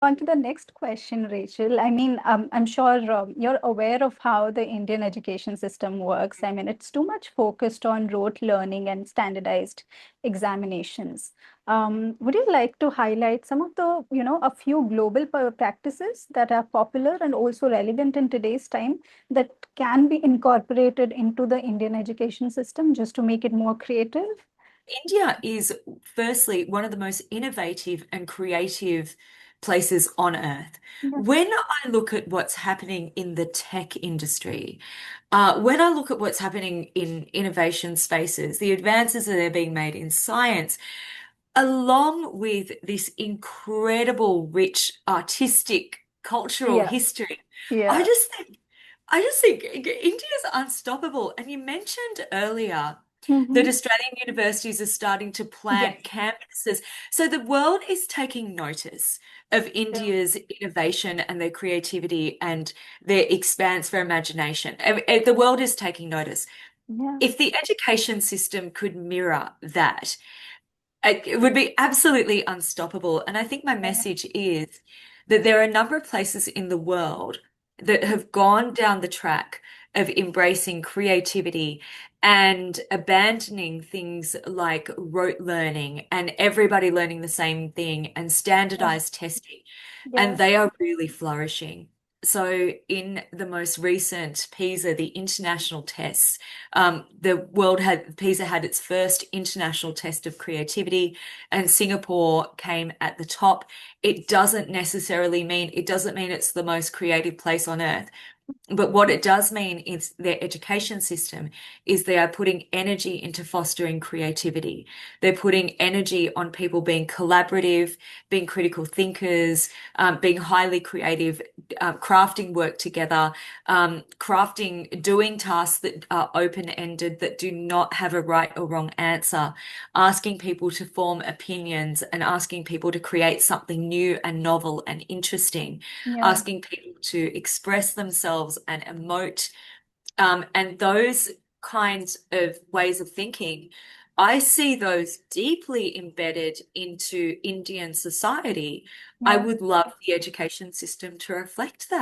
On to the next question, Rachel. I mean, I'm sure you're aware of how the Indian education system works. I mean, it's too much focused on rote learning and standardized examinations. Would you like to highlight some of the, a few global practices that are popular and also relevant in today's time that can be incorporated into the Indian education system just to make it more creative? India is firstly one of the most innovative and creative places on earth. Yeah. When I look at what's happening in the tech industry, when I look at what's happening in innovation spaces, the advances that are being made in science, along with this incredible, rich, artistic, cultural Yeah. history, I Yeah. just think, I just think India's unstoppable. And you mentioned earlier that Hmm. Australian universities are starting to Yes. plant campuses. So the world is taking notice of Yeah. India's innovation and their creativity and their expanse for imagination. The world is taking notice. Yeah. If the education system could mirror that, it would be absolutely unstoppable. And I think my Yeah. message is that there are a number of places in the world that have gone down the track of embracing creativity and abandoning things like rote learning and everybody learning the same thing and Yeah. standardized testing. And Yeah. they are really flourishing. So, in the most recent PISA, the international tests, PISA had its first international test of creativity, and Singapore came at the top. It doesn't mean it's the most creative place on earth. But what it does mean is their education system is they are putting energy into fostering creativity. They're putting energy on people being collaborative, being critical thinkers, being highly creative, crafting work together, doing tasks that are open-ended, that do not have a right or wrong answer, asking people to form opinions and asking people to create something new and novel and interesting, Yeah. asking people to express themselves and emote. And those kinds of ways of thinking, I see those deeply embedded into Indian society. I Yeah. would love the education system to reflect that.